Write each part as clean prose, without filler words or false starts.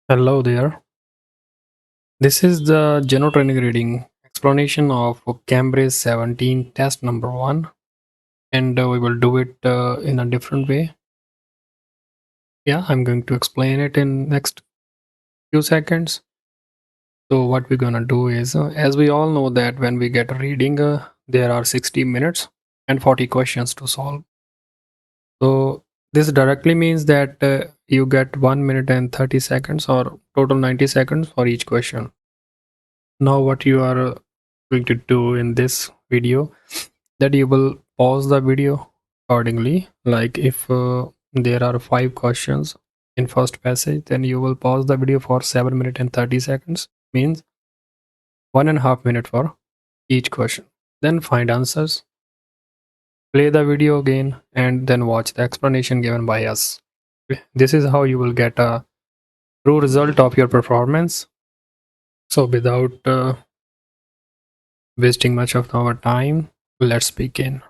Hello there. This is the general training reading explanation of Cambridge 17 test number 1, and we will do it in a different way. Yeah, I'm going to explain it in next few seconds. So what we're going to do is as we all know that when we get a reading there are 60 minutes and 40 questions to solve. So this directly means that you get 1 minute and 30 seconds or total 90 seconds for each question. Now what you are going to do in this video, that you will pause the video accordingly. Like if there are 5 questions in first passage, then you will pause the video for 7 minutes and 30 seconds, means 1.5 minutes for each question. Then find answers, play the video again, and then watch the explanation given by us. This is how you will get a true result of your performance. So without wasting much of our time, let's begin.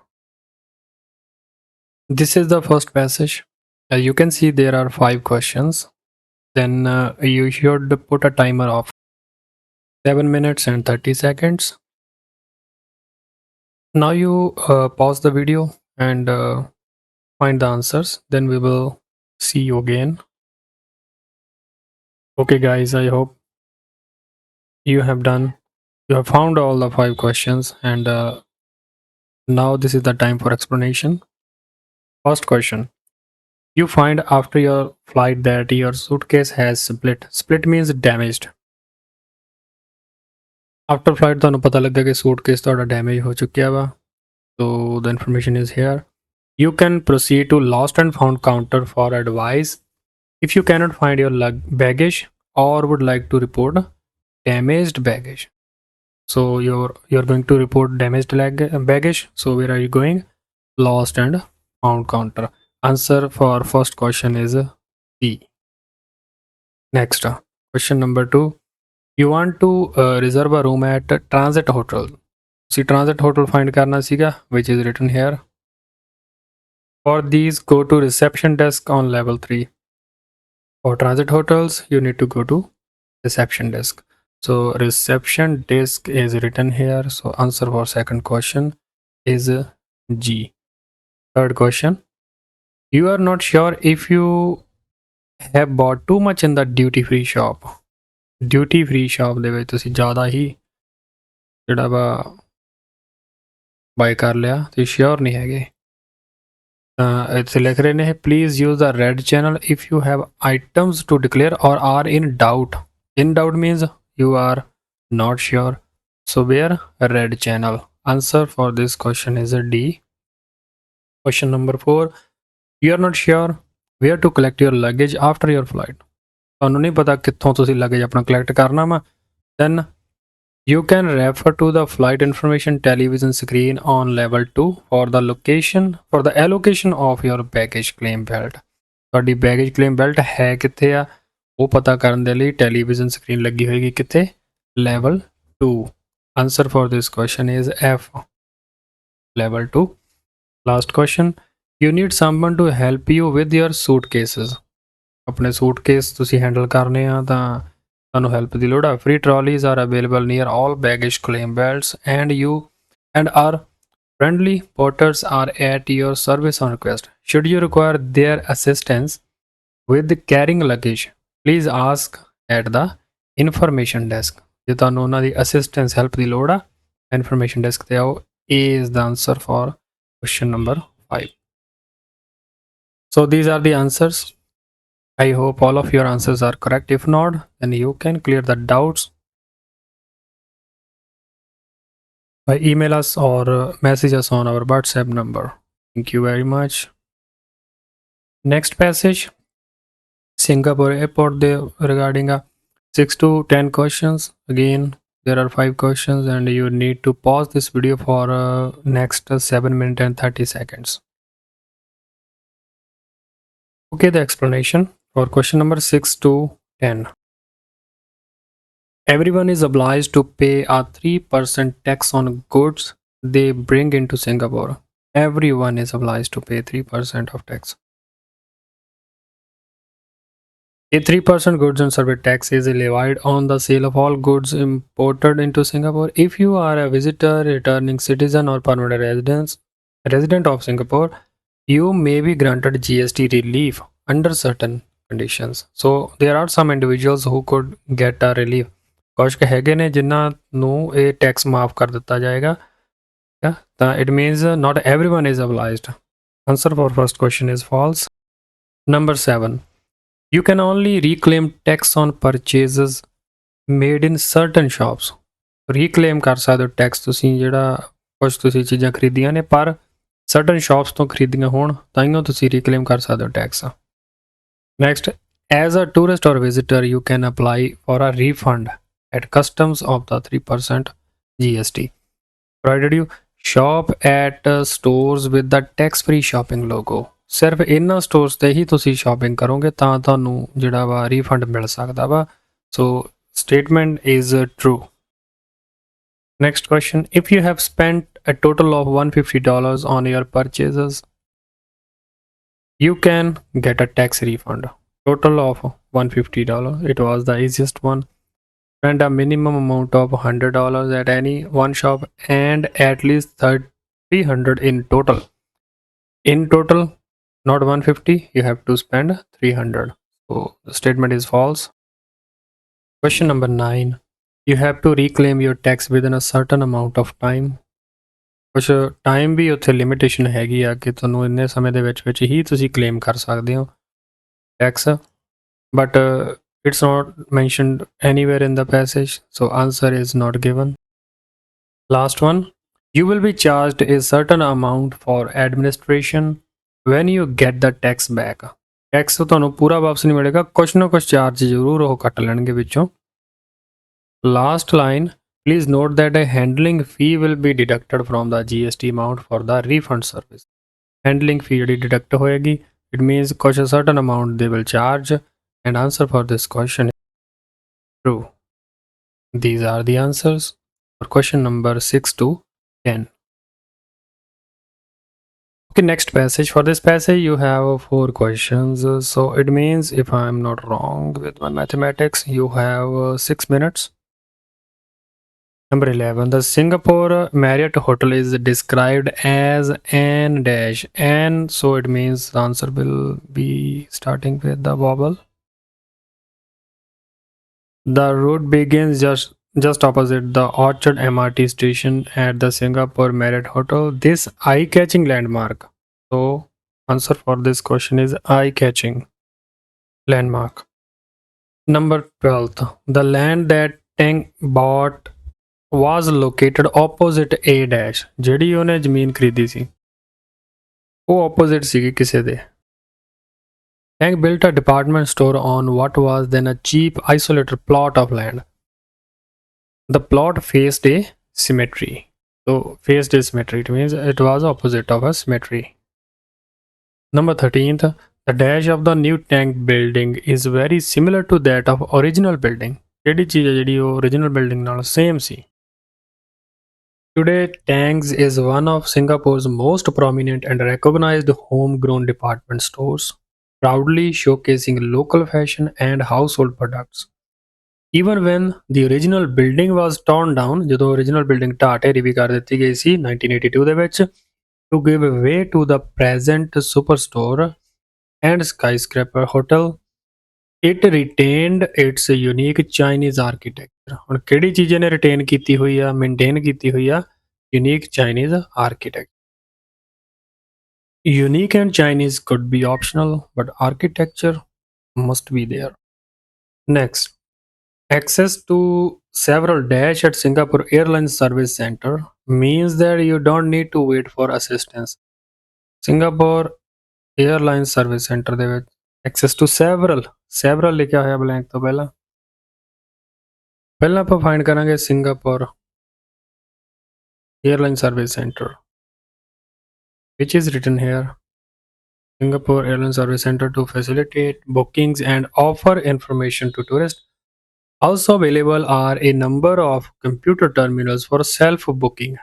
This is the first passage. As you can see, there are 5 questions. Then you should put a timer of 7 minutes and 30 seconds. Now you pause the video and find the answers. Then we will see you again. Okay, guys, I hope you have found all the 5 questions, and now this is the time for explanation. First question. You find after your flight that your suitcase has split. Split means damaged. After flight ਤੁਹਾਨੂੰ ਪਤਾ ਲੱਗਾ ਕਿ suitcase ਤੁਹਾਡਾ damage ਹੋ ਚੁੱਕਿਆ ਵਾ. So the information is here. You can proceed to lost and found counter for advice if you cannot find your baggage or would like to report damaged baggage. So you're going to report damaged baggage. So where are you going? Lost and found counter. Answer for first question is C. Next, question number 2. You want to reserve a room at transit hotel. See, transit hotel find karna siga, which is written here. For these, go to reception desk on level 3. For transit hotels, you need to go to reception desk. So reception desk is written here. So answer for second question is G. Third question. You are not sure if you have bought too much in the duty free shop. Duty free shop ਦੇ ਵਿੱਚ ਤੁਸੀਂ ਜ਼ਿਆਦਾ ਹੀ ਜਿਹੜਾ ਵਾ ਬਾਈ ਕਰ ਲਿਆ, ਤੁਸੀਂ ਸ਼ੋਰ ਨਹੀਂ ਹੈਗੇ. ਇੱਥੇ ਲਿਖ ਰਹੇ ਨੇ, please use the red channel if you have items to declare or are in doubt. In doubt means you are not sure. So where? Red channel. Answer for this question is D. Question number 4. You are not sure where to collect your luggage after your flight. ਤੁਹਾਨੂੰ ਨਹੀਂ ਪਤਾ ਕਿੱਥੋਂ ਤੁਸੀਂ luggage ਆਪਣਾ collect ਕਰਨਾ ਵਾ. Then you can refer to the flight information television screen on level 2 for the allocation of your baggage claim belt. ਤੁਹਾਡੀ baggage claim belt ਹੈ ਕਿੱਥੇ ਆ ਉਹ ਪਤਾ ਕਰਨ ਦੇ ਲਈ ਟੈਲੀਵਿਜ਼ਨ ਸਕਰੀਨ ਲੱਗੀ ਹੋਏਗੀ ਕਿੱਥੇ? Level 2. Answer for this question is F. Level 2. Last question. You need someone to help you with your suitcases. ਆਪਣੇ suitcase ਤੁਸੀਂ handle ਕਰਨੇ ਆ ਤਾਂ ਤੁਹਾਨੂੰ help ਦੀ ਲੋੜ ਆ. Free trolleys are available near all baggage claim belts and our friendly porters are at your service on request. Should you require their assistance with carrying luggage, please ask at the information desk. ਜੇ ਤੁਹਾਨੂੰ ਉਹਨਾਂ ਦੀ assistance help ਦੀ ਲੋੜ ਆ information desk ਤੇ ਆਓ. A is the answer for question number 5. So these are the answers. I hope all of your answers are correct. If not, then you can clear the doubts by email us or message us on our WhatsApp number. Thank you very much. Next passage. Singapore airport regarding 6 to 10 questions. Again, there are 5 questions and you need to pause this video for next 7 minutes and 30 seconds. Okay, the explanation for question number 6 to 10. Everyone is obliged to pay a 3% tax on goods they bring into Singapore. Everyone is obliged to pay 3% of tax. A 3% goods and service tax is levied on the sale of all goods imported into Singapore. If you are a visitor, returning citizen, or permanent resident of Singapore, you may be granted GST relief under certain conditions. So there are some individuals who could get a relief. ਕੁਝ ਕੁ ਹੈਗੇ ਨੇ ਜਿਨ੍ਹਾਂ ਨੂੰ ਇਹ tax ਮਾਫ ਕਰ ਦਿੱਤਾ ਜਾਏਗਾ ਤਾਂ it means not everyone is obliged. Answer for first question is false. Number 7. You can only reclaim tax on purchases made in certain shops. Reclaim ਕਰ ਸਕਦੇ ਹੋ ਟੈਕਸ ਤੁਸੀਂ ਜਿਹੜਾ ਕੁਝ ਤੁਸੀਂ ਚੀਜ਼ਾਂ ਖਰੀਦੀਆਂ ਨੇ ਪਰ certain shops ਤੋਂ ਖਰੀਦੀਆਂ ਹੋਣ ਤਾਂਹੀਓ ਤੁਸੀਂ reclaim ਕਰ ਸਕਦੇ ਹੋ tax. Next, as a tourist or visitor, you can apply for a refund at customs of the 3% GST, provided you shop at stores with the tax-free shopping logo. ਸਿਰਫ ਇਹਨਾਂ stores ਤੇ ਹੀ ਤੁਸੀਂ ਸ਼ਾਪਿੰਗ ਕਰੋਗੇ ਤਾਂ ਤੁਹਾਨੂੰ ਜਿਹੜਾ ਵਾ ਰੀਫੰਡ ਮਿਲ ਸਕਦਾ ਵਾ. ਸੋ statement is true. Next question, if you have spent a total of $150 on your purchases, you can get a tax refund. Total of $150. It was the easiest one. Spend a minimum amount of $100 at any one shop and at least $300 in total. In total, not 150, you have to spend 300. So the statement is false. Question number 9. You have to reclaim your tax within a certain amount of time. ਕੁਛ time ਵੀ ਉੱਥੇ limitation ਹੈਗੀ ਆ ਕਿ ਤੁਹਾਨੂੰ ਇੰਨੇ ਸਮੇਂ ਦੇ ਵਿੱਚ ਹੀ ਤੁਸੀਂ ਕਲੇਮ ਕਰ ਸਕਦੇ ਹੋ tax but it's not mentioned anywhere in the passage, so answer is not given. Last one, you will be charged a certain amount for administration when you get the tax back. Tax ਤੁਹਾਨੂੰ ਪੂਰਾ ਵਾਪਸ ਨਹੀਂ ਮਿਲੇਗਾ, ਕੁਛ ਨਾ ਕੁਛ charge ਜ਼ਰੂਰ ਉਹ ਕੱਟ ਲੈਣਗੇ ਵਿੱਚੋਂ. Last line, please note that a handling fee will be deducted from the GST amount for the refund service. Handling fee ਜਿਹੜੀ deduct ਹੋਏਗੀ, it means ਕੁਛ certain amount they will charge. And answer for this question is true. These are the answers for question number 6 to 10. Okay, next passage. For this passage, you have 4 questions. So it means, if I'm not wrong with my mathematics, you have 6 minutes. Number 11. The Singapore Marriott Hotel is described as an dash. And so it means the answer will be starting with the vowel. The route begins just opposite the Orchard MRT station at the Singapore Marriott Hotel. This eye-catching landmark. So, answer for this question is eye-catching landmark. Number 12. The land that Tang bought was located opposite A dash. ਜਿਹੜੀ ਉਹਨੇ ਜ਼ਮੀਨ ਖਰੀਦੀ ਸੀ ਉਹ opposite ਸੀਗੀ ਕਿਸੇ ਦੇ. Tang built a department store on what was then a cheap isolated plot of land. The plot faced a symmetry. So faced a symmetry, it means it was opposite of a symmetry. Number 13th, the dash of the new tank building is very similar to that of original building. ਜਿਹੜੀ ਚੀਜ਼ ਹੈ ਜਿਹੜੀ ਉਹ original building ਨਾਲ same C. Today, Tangs is one of Singapore's most prominent and recognized homegrown department stores, proudly showcasing local fashion and household products. Even when the original building was torn down, ਜਦੋਂ original building ਢਾਹ ਢੇਰੀ ਵੀ ਕਰ ਦਿੱਤੀ ਗਈ ਸੀ 1982 ਦੇ ਵਿੱਚ, to give way to the present superstore and skyscraper hotel, it retained its unique Chinese architecture. ਹੁਣ ਕਿਹੜੀ ਚੀਜ਼ ਨੇ ਰਿਟੇਨ ਕੀਤੀ ਹੋਈ ਆ, ਮੇਨਟੇਨ ਕੀਤੀ ਹੋਈ ਆ? Unique Chinese architecture. Unique and Chinese could be optional, but architecture must be there. Next, access to several dash at Singapore Airlines Service Center means that you don't need to wait for assistance. Singapore Airlines Service Center ਦੇ ਵਿੱਚ access to several ਲਿਖਿਆ ਹੋਇਆ blank ਤੋਂ ਪਹਿਲਾਂ ਆਪਾਂ find ਕਰਾਂਗੇ Singapore Airline Service Center, which is written here. Singapore Airline Service Center to facilitate bookings and offer information to tourists. Also available are a number of computer terminals for self-booking.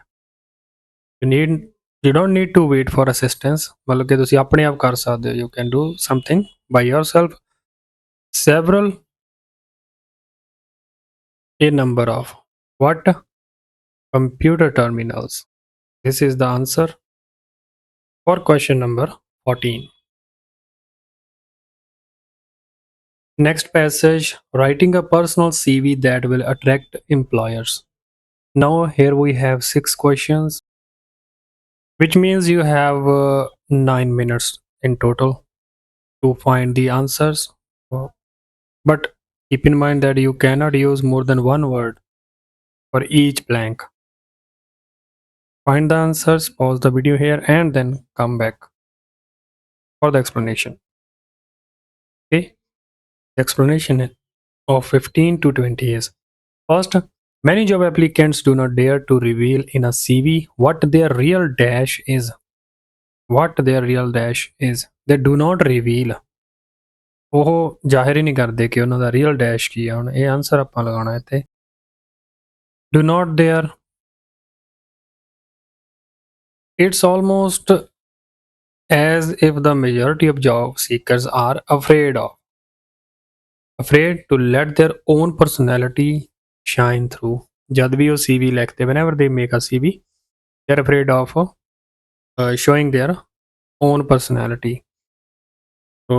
You don't need to wait for assistance. मतलब कि तुसी अपने आप कर सकते हो. You can do something by yourself. Several, a number of. What? Computer terminals. This is the answer for question number 14. Next passage, writing a personal CV that will attract employers. Now here we have 6 questions, which means you have 9 minutes in total to find the answers. Uh, But keep in mind that you cannot use more than one word for each blank. Find the answers, pause the video here, and then come back for the explanation. Okay, the explanation of 15 to 20 is: first, many job applicants do not dare to reveal in a CV what their real dash is. What their real dash is. They do not reveal. ਉਹ ਜ਼ਾਹਿਰ ਹੀ ਨਹੀਂ ਕਰਦੇ ਕਿ ਉਹਨਾਂ ਦਾ real dash ਕੀ ਹੈ। ਹੁਣ ਇਹ answer ਆਪਾਂ ਲਗਾਉਣਾ ਇੱਥੇ। Do not dare. It's almost as if the majority of job seekers are afraid to let their own personality shine through. जब भी वो CV लिखते, whenever they make a CV, they're afraid of showing their own personality. So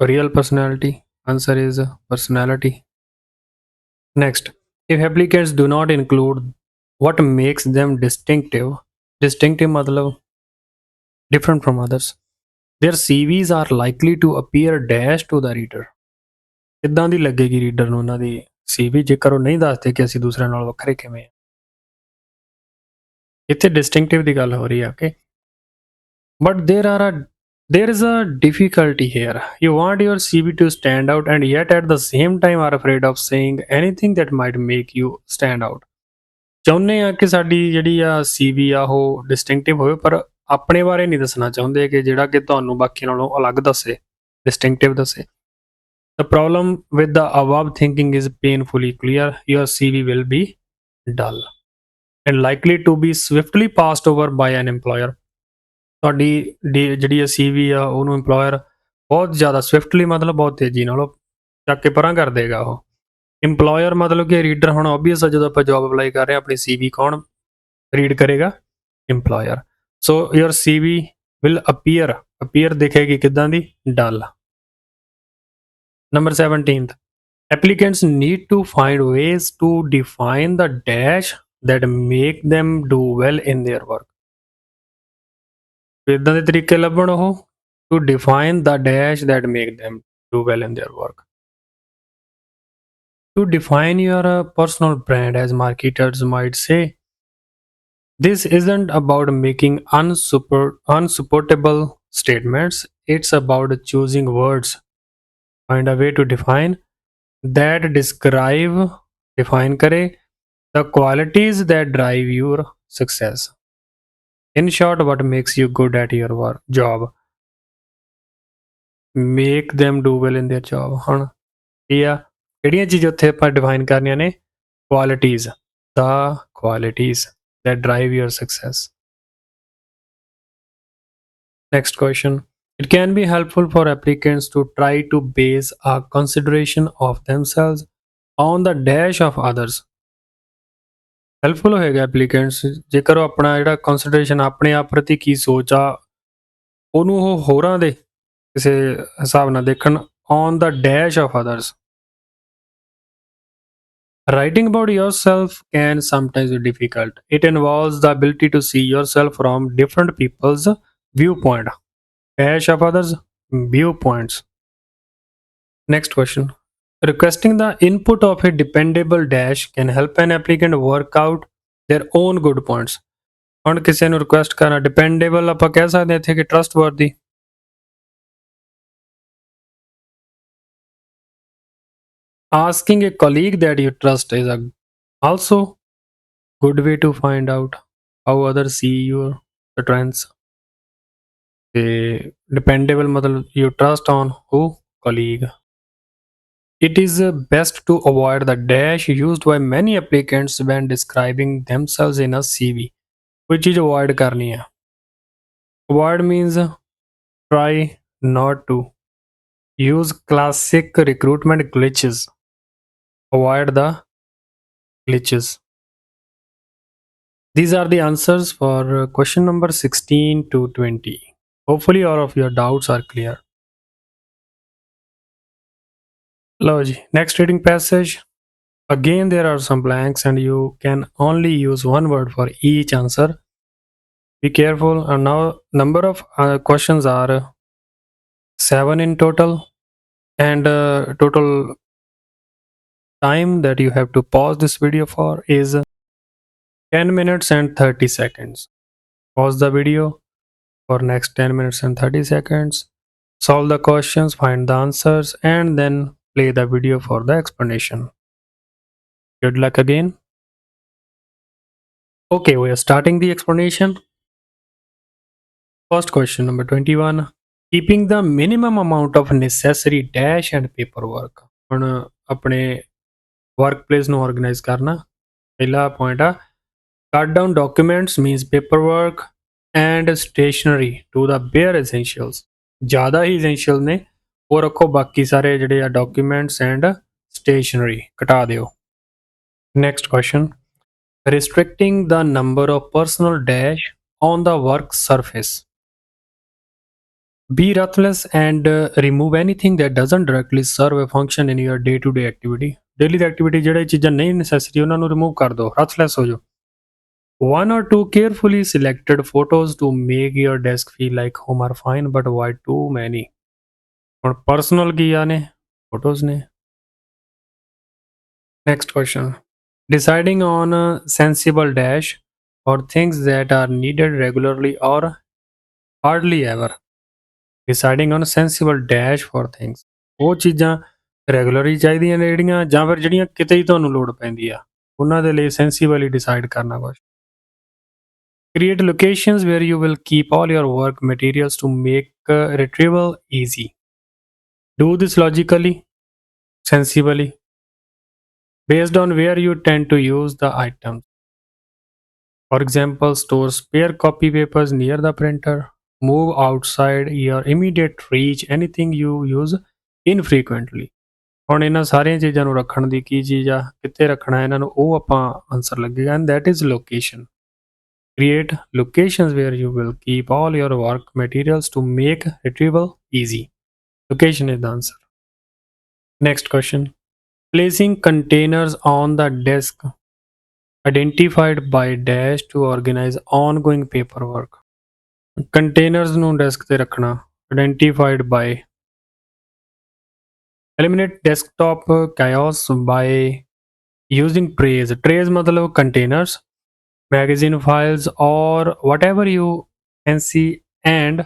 real personality, answer is personality. Next, if applicants do not include what makes them distinctive मतलब different from others, their CVs are likely to appear dash to the reader. ਕਿੱਦਾਂ ਦੀ ਲੱਗੇਗੀ reader ਨੂੰ ਉਹਨਾਂ ਦੀ CV ਜੇਕਰ ਉਹ ਨਹੀਂ ਦੱਸਦੇ ਕਿ ਅਸੀਂ ਦੂਸਰਿਆਂ ਨਾਲ ਵੱਖਰੇ ਕਿਵੇਂ ਆ। ਇੱਥੇ ਡਿਸਟਿੰਕਟਿਵ ਦੀ ਗੱਲ ਹੋ ਰਹੀ ਹੈ। Okay, but there is a difficulty here. You want your CV to stand out and yet at the same time are afraid of saying anything that might make you stand out. ਚਾਹੁੰਦੇ ਆ ਕਿ ਸਾਡੀ ਜਿਹੜੀ ਆ CV ਆ ਉਹ ਡਿਸਟਿੰਕਟਿਵ ਹੋਵੇ, ਪਰ ਆਪਣੇ ਬਾਰੇ ਨਹੀਂ ਦੱਸਣਾ ਚਾਹੁੰਦੇ ਕਿ ਜਿਹੜਾ ਕਿ ਤੁਹਾਨੂੰ ਬਾਕੀ ਨਾਲੋਂ ਅਲੱਗ ਦੱਸੇ, ਡਿਸਟਿੰਕਟਿਵ ਦੱਸੇ। The problem with the above thinking is painfully clear. Your CV will be dull and likely to be swiftly passed over by an employer. ਤੁਹਾਡੀ ਜਿਹੜੀ CV ਆ ਉਹਨੂੰ employer ਬਹੁਤ ਜ਼ਿਆਦਾ ਸਵਿਫਟਲੀ ਮਤਲਬ ਬਹੁਤ ਤੇਜ਼ੀ ਨਾਲ ਉਹ ਚੱਕ ਕੇ ਪਰਾਂ ਕਰ ਦੇਗਾ। ਉਹ employer ਮਤਲਬ ਕਿ ਰੀਡਰ, ਹੁਣ obvious ਆ ਜਦੋਂ ਆਪਾਂ ਜੌਬ ਅਪਲਾਈ ਕਰ ਰਹੇ ਹਾਂ ਆਪਣੀ CV ਕੌਣ ਰੀਡ ਕਰੇਗਾ? employer. So your CV will appear ਦਿਖੇਗੀ ਕਿੱਦਾਂ ਦੀ? dull. Number 17th, applicants need to find ways to define the dash that make them do well in their work. ਇਦਾਂ ਦੇ ਤਰੀਕੇ ਲੱਭਣ ਉਹ to define the dash that make them do well in their work. To define your personal brand, as marketers might say, this isn't about making unsupportable statements. It's about choosing words. Find a way to define that define करे the qualities that drive your success. In short, what makes you good at your work job? Make them do well in their job. ਹੁਣ ਇਹ ਆ ਕਿਹੜੀਆਂ ਚੀਜ਼ਾਂ ਉੱਥੇ ਆਪਾਂ define ਕਰਨੀਆਂ ਨੇ? Qualities. The qualities that drive your success. Next question. It can be helpful for applicants to try to base a consideration of themselves on the dash of others. Helpful ਹੋਏਗਾ ਐਪਲੀਕੈਂਟਸ ਜੇਕਰ ਉਹ ਆਪਣਾ ਜਿਹੜਾ consideration ਆਪਣੇ ਆਪ ਪ੍ਰਤੀ ਕੀ ਸੋਚ ਆ ਉਹਨੂੰ ਉਹ ਹੋਰਾਂ ਦੇ ਕਿਸੇ ਹਿਸਾਬ ਨਾਲ ਦੇਖਣ on the dash of others. Writing about yourself can sometimes be difficult. It involves the ability to see yourself from different people's viewpoint. Dash of others' viewpoints. Next question. Requesting the input of a dependable dash can help an applicant work out their own good points. ਹੁਣ ਕਿਸੇ ਨੂੰ request ਕਰਨਾ ਡਿਪੈਂਡੇਬਲ ਆਪਾਂ ਕਹਿ ਸਕਦੇ ਹਾਂ ਇੱਥੇ ਕਿ trustworthy. Asking a colleague that you trust is also good way to find out how others see your strengths. Dependable matlab you trust on who? Colleague. It is best to avoid the dash used by many applicants when describing themselves in a CV. कोई चीज़ avoid करनी है. Avoid means try not to. Use classic recruitment glitches. Avoid the glitches. These are the answers for question number 16 to 20. Hopefully, all of your doubts are clear. ਲਓ ਜੀ, next reading passage. Again, there are some blanks, and you can only use one word for each answer. Be careful. And now, number of questions are 7 in total, and total time that you have to pause this video for is 10 minutes and 30 seconds. Pause the video for next 10 minutes and 30 seconds. Solve the questions, find the answers, and then play the video for the explanation. Good luck again. Okay, we are starting the explanation. First question, number 21. Keeping the minimum amount of necessary dash and paperwork. ਹੁਣ ਆਪਣੇ workplace ਨੂੰ organize ਕਰਨਾ. ਪਹਿਲਾ point ਆ, cut down documents means paperwork and stationery to the bare essentials. ਜ਼ਿਆਦਾ ਹੀ essential ਨੇ, ਉਹ ਰੱਖੋ, ਬਾਕੀ ਸਾਰੇ ਜਿਹੜੇ ਆ documents and stationery ਘਟਾ ਦਿਓ. Next question. Restricting the number of personal dash on the work surface. Be ruthless and remove anything that doesn't directly serve a function in your day-to-day activity. Daily activity ਜਿਹੜੇ ਚੀਜ਼ਾਂ ਨਹੀਂ necessary ਉਹਨਾਂ ਨੂੰ remove ਕਰ ਦਿਓ, ruthless ਹੋ ਜਾਓ. One or two carefully selected photos to make your desk feel like home are fine, but why too many? ਹੁਣ personal ਕੀ ਆ ਨੇ? Photos ਨੇ. Next question. Deciding on a sensible dash for things that are needed regularly or hardly ever. Deciding on a sensible dash for things. ਉਹ ਚੀਜ਼ਾਂ regularly ਚਾਹੀਦੀਆਂ ਨੇ ਜਿਹੜੀਆਂ, ਜਾਂ ਫਿਰ ਜਿਹੜੀਆਂ ਕਿਤੇ ਹੀ ਤੁਹਾਨੂੰ ਲੋੜ ਪੈਂਦੀ ਆ, ਉਹਨਾਂ ਦੇ ਲਈ ਸੈਂਸੀਬਲੀ ਡਿਸਾਈਡ ਕਰਨਾ ਕੁਛ. Create locations where you will keep all your work materials to make retrieval easy. Do this logically, sensibly, based on where you tend to use the items. For example, store spare copy papers near the printer. Move outside your immediate reach anything you use infrequently. ਹੁਣ ਇਹਨਾਂ ਸਾਰੀਆਂ ਚੀਜ਼ਾਂ ਨੂੰ ਰੱਖਣ ਦੀ ਕੀ ਚੀਜ਼ ਆ, ਕਿੱਥੇ ਰੱਖਣਾ ਇਹਨਾਂ ਨੂੰ, ਉਹ ਆਪਾਂ ਆਨਸਰ ਲੱਗੇਗਾ, and that is location. Create locations where you will keep all your work materials to make retrieval easy. Location is the answer. Next question. Placing containers on the desk identified by dash to organize ongoing paperwork. Containers ਨੂੰ desk ਤੇ ਰੱਖਣਾ, identified by. Eliminate desktop chaos by using trays. Trays मतलब containers, magazine files or whatever you can see, and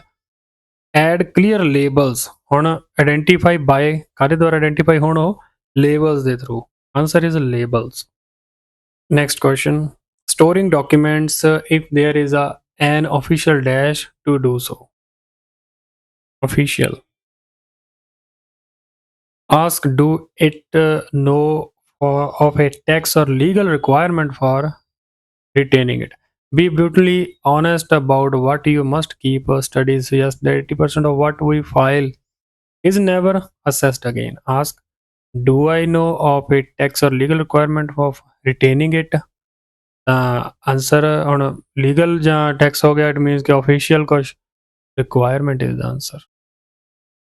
add clear labels. ਹੁਣ identify by ਕਾਹਦੇ ਦੁਆਰਾ identify ਹੋਣ, ਉਹ labels ਦੇ through. Answer is labels. Next question. Storing documents if there is an official dash to do so. Official. Ask, do it know of a tax or legal requirement for retaining it. Be brutally honest about what you must keep. Studies suggest that 80% of what we file is never assessed again. Ask, do I know of a tax or legal requirement of retaining it? Answer on a legal ਜਾਂ tax ਹੋ ਗਿਆ, it means कि official कुछ requirement is the answer.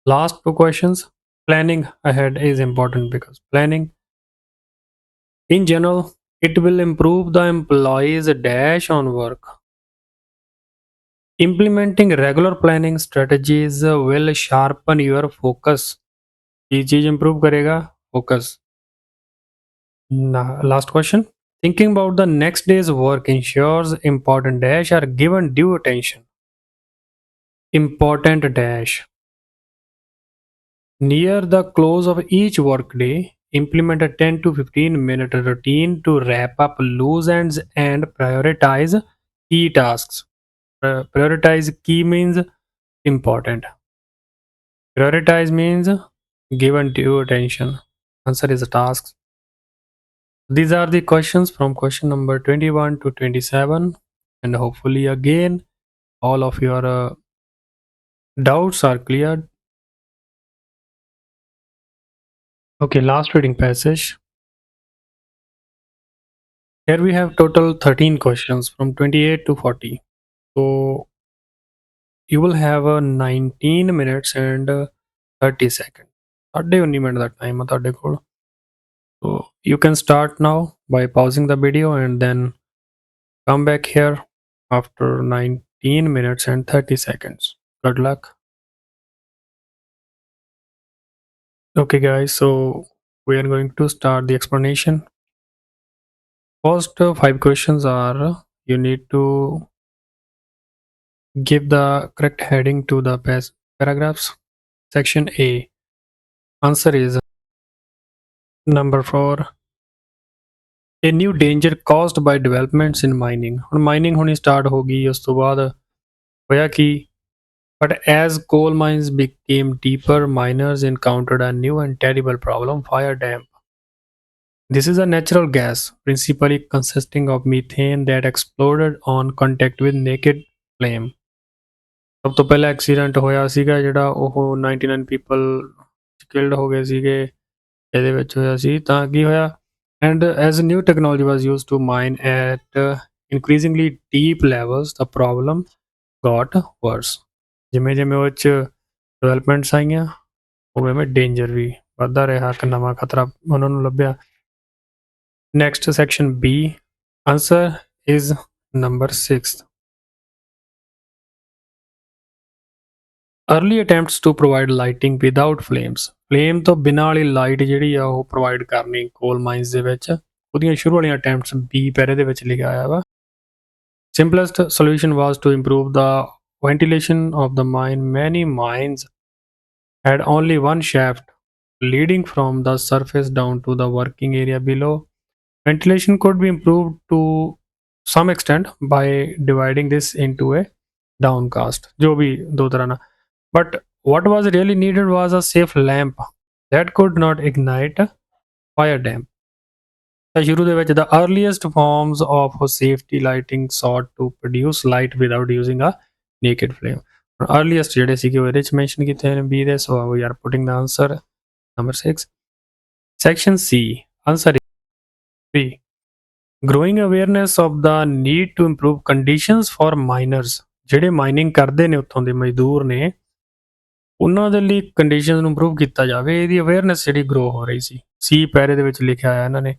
Last two questions. Planning ahead is important because planning in general, it will improve the employee's dash on work. Implementing regular planning strategies will sharpen your focus. ये चीज improve करेगा focus. Now, last question. Thinking about the next day's work ensures important dash are given due attention. Important dash. Near the close of each workday, implement a 10 to 15 minute routine to wrap up loose ends and prioritize key tasks. Prioritize key means important. Prioritize means given due attention. Answer is tasks. These are the questions from question number 21 to 27, and hopefully again all of your doubts are cleared. Okay, last reading passage. Here we have total 13 questions from 28 to 40. So you will have 19 minutes and 30 seconds. 19 minute the time ਆ ਤੁਹਾਡੇ ਕੋਲ. So you can start now by pausing the video and then come back here after 19 minutes and 30 seconds. Good luck. Okay guys, so we are going to start the explanation. First 5 questions are you need to give the correct heading to the paragraphs. Section A. Answer is number 4. A new danger caused by developments in mining. ਹੁਣ mining ਹੋਣੀ start ਹੋ ਗਈ, ਉਸ ਤੋਂ ਬਾਅਦ ਹੋਇਆ ਕੀ? But as coal mines became deeper, miners encountered a new and terrible problem: fire damp. This is a natural gas, principally consisting of methane, that exploded on contact with naked flame. ਸਭ ਤੋਂ ਪਹਿਲਾ accident ਹੋਇਆ ਸੀਗਾ ਜਿਹੜਾ ਉਹ 99 people killed ਹੋ ਗਏ ਸੀਗੇ ਇਹਦੇ ਵਿੱਚ ਹੋਇਆ ਸੀ। ਤਾਂ ਕੀ ਹੋਇਆ? And as new technology was used to mine at increasingly deep levels, the problem got worse. ਜਿਵੇਂ ਜਿਵੇਂ ਉਹ 'ਚ ਡਿਵੈਲਪਮੈਂਟਸ ਆਈਆਂ ਉਵੇਂ ਉਵੇਂ ਡੇਂਜਰ ਵੀ ਵੱਧਦਾ ਰਿਹਾ, ਇੱਕ ਨਵਾਂ ਖਤਰਾ ਉਹਨਾਂ ਨੂੰ ਲੱਭਿਆ। Next, section B. Answer is number 6. Early attempts to provide lighting without flames. Flame ਤੋਂ ਬਿਨਾਂ ਵਾਲੀ ਲਾਈਟ ਜਿਹੜੀ ਆ ਉਹ ਪ੍ਰੋਵਾਈਡ ਕਰਨੀ ਕੋਲ ਮਾਈਨਸ ਦੇ ਵਿੱਚ, ਉਹਦੀਆਂ ਸ਼ੁਰੂ ਵਾਲੀਆਂ ਅਟੈਂਪਟਸ B ਪੈਰੇ ਦੇ ਵਿੱਚ ਲਿਖਿਆ ਆਇਆ ਵਾ। Simplest solution was to improve the ventilation of the mine. Many mines had only one shaft leading from the surface down to the working area below. Ventilation could be improved to some extent by dividing this into a downcast, जो भी दो तरह ना. But what was really needed was a safe lamp that could not ignite fire damp. ਤਾਂ ਸ਼ੁਰੂ ਦੇ ਵਿੱਚ the earliest forms of safety lighting sought to produce light without using a naked flame. Earliest ਜਿਹੜੇ ਸੀਗੇ ਉਹ ਇਹਦੇ ਚ mention ਕੀਤੇ ਨੇ B ਦੇ, so we are putting the answer number 6. Section C. Answer is B. Growing awareness of the need to improve conditions for miners. ਜਿਹੜੇ mining ਕਰਦੇ ਨੇ ਉੱਥੋਂ ਦੇ ਮਜ਼ਦੂਰ ਨੇ ਉਹਨਾਂ ਦੇ ਲਈ ਕੰਡੀਸ਼ਨਸ ਨੂੰ ਇੰਪਰੂਵ ਕੀਤਾ ਜਾਵੇ, ਇਹਦੀ ਅਵੇਅਰਨੈਸ ਜਿਹੜੀ ਗਰੋ ਹੋ ਰਹੀ ਸੀ। ਸੀ ਪੈਰੇ ਦੇ ਵਿੱਚ ਲਿਖਿਆ ਆਇਆ ਇਹਨਾਂ ਨੇ।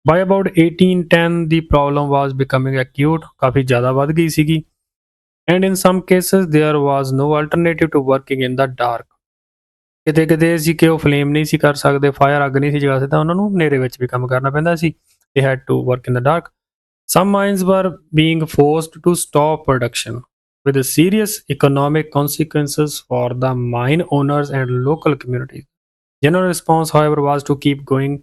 By about 1810 the problem was becoming acute, ਕਾਫੀ ਜ਼ਿਆਦਾ ਵੱਧ ਗਈ ਸੀਗੀ, and in some cases there was no alternative to working in the dark. ਕਿਤੇ ਕਿਤੇ ਸੀ ਕਿ ਉਹ ਫਲੇਮ ਨਹੀਂ ਸੀ ਕਰ ਸਕਦੇ, ਫਾਇਰ ਅੱਗ ਨਹੀਂ ਸੀ ਜਗਾ ਸਕਦੇ, ਉਹਨਾਂ ਨੂੰ ਹਨੇਰੇ ਵਿੱਚ ਵੀ ਕੰਮ ਕਰਨਾ ਪੈਂਦਾ ਸੀ। They had to work in the dark. Some mines were being forced to stop production, with serious economic consequences for the mine owners and local communities. General response, however, was to keep going,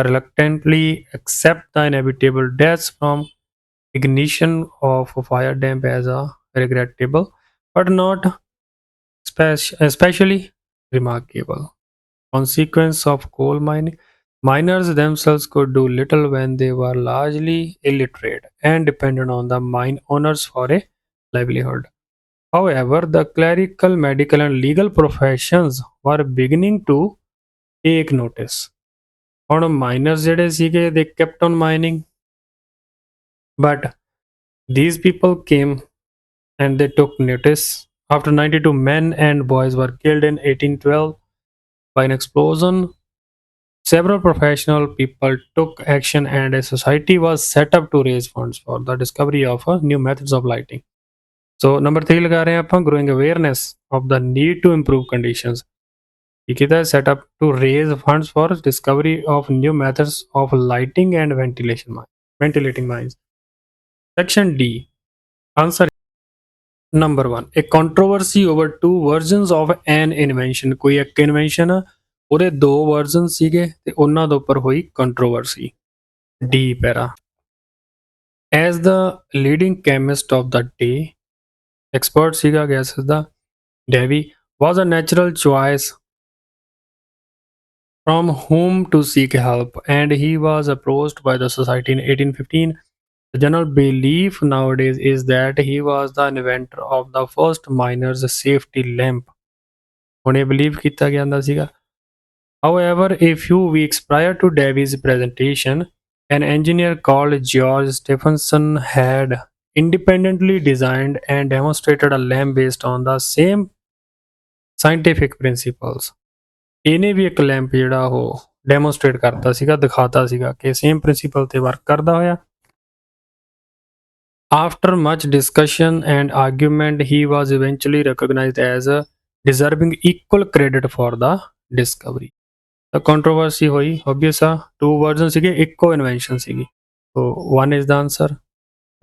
reluctantly accept the inevitable deaths from ignition of fire damp as a regrettable, but not especially remarkable consequence of coal mining. Miners themselves could do little when they were largely illiterate and dependent on the mine owners for a livelihood. However, the clerical, medical, and legal professions were beginning to take notice. ਹੁਣ miners ਜਿਹੜੇ ਸੀਗੇ they kept on mining, but these people came and they took notice. After 92 men and boys were killed in 1812 by an explosion, several professional people took action and a society was set up to raise funds for the discovery of new methods of lighting. So number 3 लगा रहे हैं आप growing awareness of the need to improve conditions. ये कितना है? Set up to raise funds for discovery of new methods of lighting and ventilating mines. Section D. Answer number 1. A controversy over two versions of an invention. कोई एक invention ਆ, ਉਹਦੇ ਦੋ version ਸੀਗੇ ਤੇ ਉਹਨਾਂ ਦੇ ਉੱਪਰ ਹੋਈ ਕੰਟਰੋਵਰਸੀ। ਡੀ ਪੈਰਾ। As the leading chemist of the day, expert ਸੀਗਾ ਗੈਸਸ ਦਾ, Davy was a natural choice from whom to seek help, and he was approached by the society in 1815. The general belief nowadays is that he was the inventor of the first miner's safety lamp. ਹੁਣ ਇਹ believe ਕੀਤਾ ਜਾਂਦਾ ਸੀਗਾ However, a few weeks prior to Davies' presentation, an engineer called George Stephenson had independently designed and demonstrated a lamp based on the same scientific principles. ਇਹਨੇ ਵੀ ਇੱਕ lamp ਜਿਹੜਾ ਉਹ ਡੈਮੋਸਟ੍ਰੇਟ ਕਰਤਾ ਸੀਗਾ, ਦਿਖਾਤਾ ਸੀਗਾ ਕਿ ਸੇਮ ਪ੍ਰਿੰਸੀਪਲ ਤੇ ਵਰਕ ਕਰਦਾ ਹੋਇਆ। After much discussion and argument, he was eventually recognized as deserving equal credit for the discovery. The controversy ਹੋਈ obvious ਆ, two versions ਸੀਗੇ, ਇੱਕੋ invention ਸੀਗੀ। So one is the answer.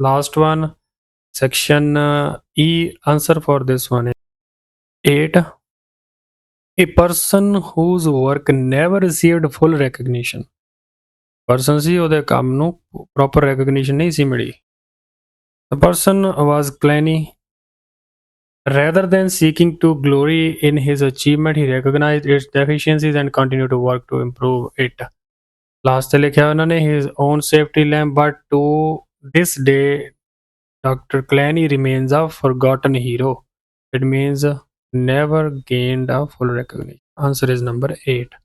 Last one, section E, answer for this one is 8. A person whose work never received full recognition. Person ਸੀ ਉਹਦੇ ਕੰਮ ਨੂੰ proper recognition ਨਹੀਂ ਸੀ ਮਿਲੀ। The person was Clanny. Rather than seeking to glory in his achievement, he recognized its deficiencies and continued to work to improve it. Last ਤੇ ਲਿਖਿਆ ਉਹਨਾਂ ਨੇ his own safety lamp, but to this day, Dr. Clanny remains a forgotten hero. It means never gained a full recognition. Answer is number 8.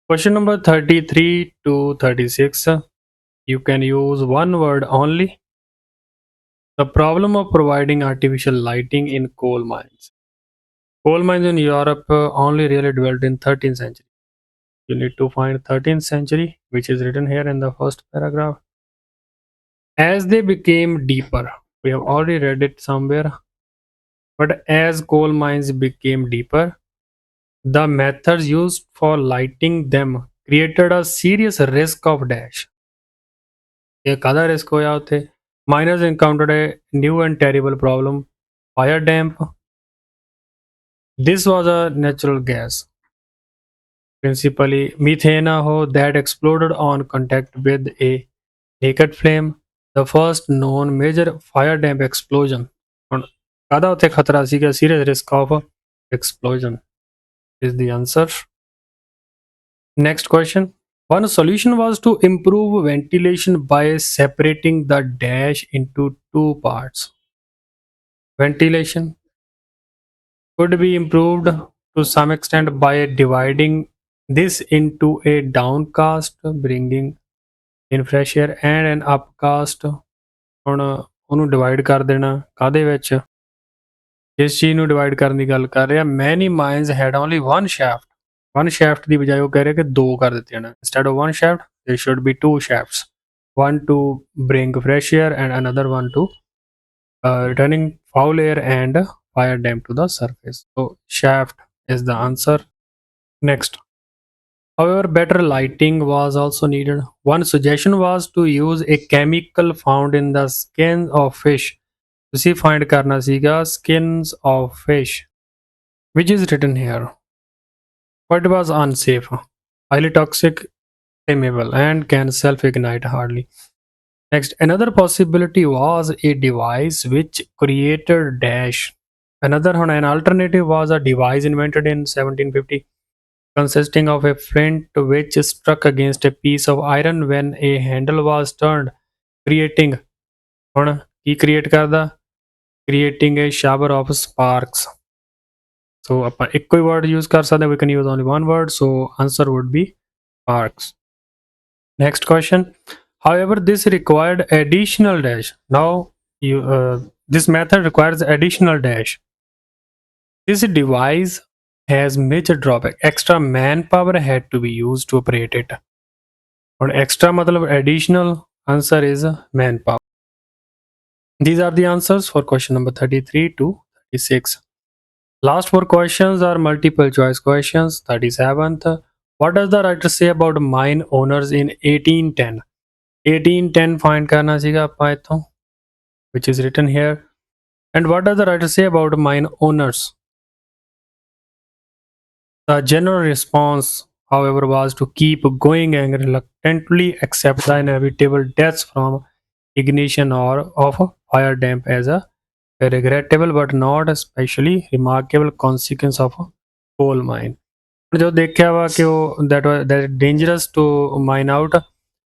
Question number 33 to 36. You can use one word only. The problem of providing artificial lighting in coal mines. Coal mines in Europe only really developed in 13th century. You need to find 13th century, which is written here in the first paragraph. As they became deeper, we have already read it somewhere, but as coal mines became deeper, the methods used for lighting them created a serious risk of dash. एक आधा risk होया उथे. Miners encountered a new and terrible problem: fire damp. This was a natural gas, principally methane, that exploded on contact with a naked flame. The first known major fire damp explosion. ਹੁਣ ਕਾਹਦਾ ਉੱਥੇ ਖਤਰਾ ਸੀਗਾ? serious risk of explosion is the answer. Next question. One solution was to improve ventilation by separating the dash into two parts. Ventilation could be improved to some extent by dividing this into a downcast, bringing in fresh air, and an upcast. ਹੁਣ ਉਹਨੂੰ divide ਕਰ ਦੇਣਾ ਕਾਹਦੇ ਵਿੱਚ? ਜਿਸ ਚੀਜ਼ ਨੂੰ divide ਕਰਨ ਦੀ ਗੱਲ ਕਰ ਰਿਹਾ, many mines had only one shaft. One shaft ਦੀ ਬਜਾਏ ਉਹ ਕਹਿ ਰਿਹਾ ਕਿ ਦੋ ਕਰ ਦਿੱਤੇ ਹਨ। Instead of one shaft, there should be two shafts. One to bring fresh air and another one to returning foul air and fire damp to the surface. So shaft is the answer. Next. However, better lighting was also needed. One suggestion was to use a chemical found in the skins of fish. ਤੁਸੀਂ find ਕਰਨਾ ਸੀਗਾ skins of fish, which is written here. But it was unsafe, highly toxic, flammable, and can self-ignite hardly. Next, another possibility was a device which created dash. An alternative was a device invented in 1750 consisting of a flint which struck against a piece of iron when a handle was turned, creating ਹੁਣ ਕੀ create ਕਰਦਾ? Creating a shower of sparks. So ਆਪਾਂ ਇੱਕੋ ਹੀ word use ਕਰ ਸਕਦੇ, we can use only one word, so answer would be sparks. Next question. However, this required additional dash. Now this method requires additional dash. This device has major drawback. Extra manpower had to be used to operate it. और extra मतलब additional, answer is manpower. These are the answers for question number 33 to 36. Last four questions are multiple choice questions. 37th. What does the writer say about mine owners in 1810? 1810 find करना सीगा ਆਪਾਂ ਇੱਥੋਂ, which is written here. And what does the writer say about mine owners? The general response, however, was to keep going and reluctantly accept the inevitable deaths from ignition or of fire damp as a regrettable but not especially remarkable consequence of a coal mine. जो देखा हुआ कि वो that dangerous to mine out,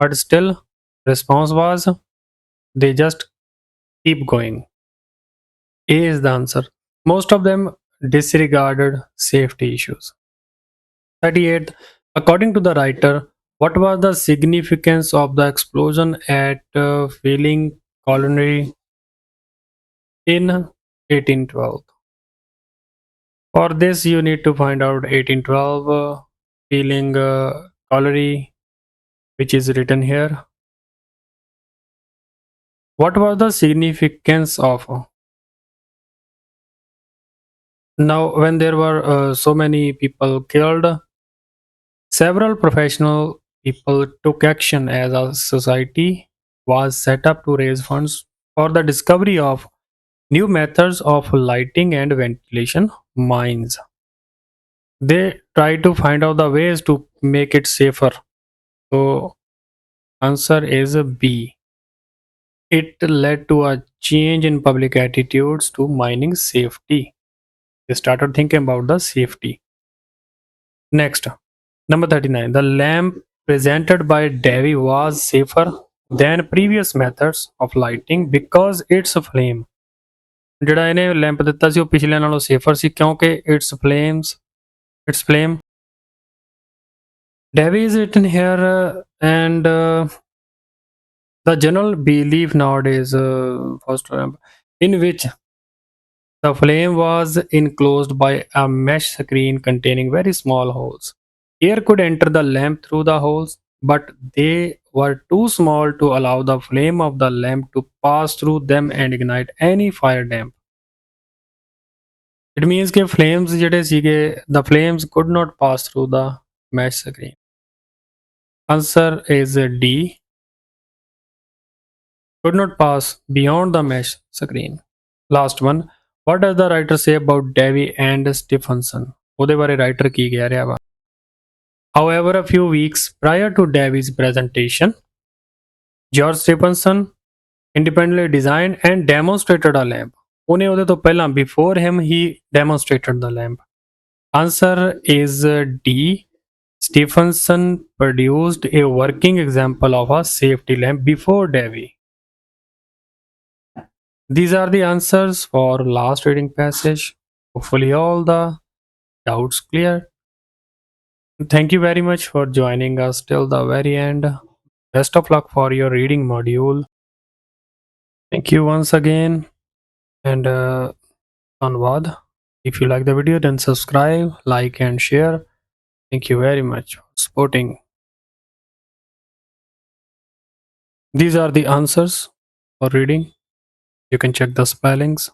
but still response was they just keep going. A is the answer. Most of them disregarded safety issues. 38. According to the writer, what was the significance of the explosion at Wheeling Colliery in 1812? For this, you need to find out 1812 Wheeling Colliery, which is written here. What was the significance of? Now, when there were so many people killed, several professional people took action as a society was set up to raise funds for the discovery of new methods of lighting and ventilation mines. They tried to find out the ways to make it safer. So, answer is B. It led to a change in public attitudes to mining safety. They started thinking about the safety. Next, number 39. The lamp presented by Davy was safer than previous methods of lighting because its flame. ਜਿਹੜਾ ਇਹਨੇ lamp ਦਿੱਤਾ ਸੀ ਉਹ ਪਿਛਲੇ ਨਾਲੋਂ safer ਸੀ ਕਿਉਂਕਿ its flame. Davy is written here and the general belief nowadays first lamp in which the flame was enclosed by a mesh screen containing very small holes. Air could enter the lamp through the holes, but they were too small to allow the flame of the lamp to pass through them and ignite any fire damp. It means that flames ਜਿਹੜੇ ਸੀਗੇ the flames could not pass through the mesh screen. Answer is D. Could not pass beyond the mesh screen. Last one. What does the writer say about Davy and Stephenson? ਉਹਦੇ ਬਾਰੇ writer ਕੀ ਕਹਿ ਰਿਹਾ ਵਾ? However, a few weeks prior to Davy's presentation, George Stephenson independently designed and demonstrated a lamp. ਉਹਨੇ ਉਹਦੇ ਤੋਂ ਪਹਿਲਾਂ before him he demonstrated the lamp. Answer is D. Stephenson produced a working example of a safety lamp before Davy. These are the answers for last reading passage. Hopefully all the doubts clear. Thank you very much for joining us till the very end. Best of luck for your reading module. Thank you once again and Anwad. If you like the video then subscribe, like and share. Thank you very much for supporting. These are the answers for reading. You can check the spellings.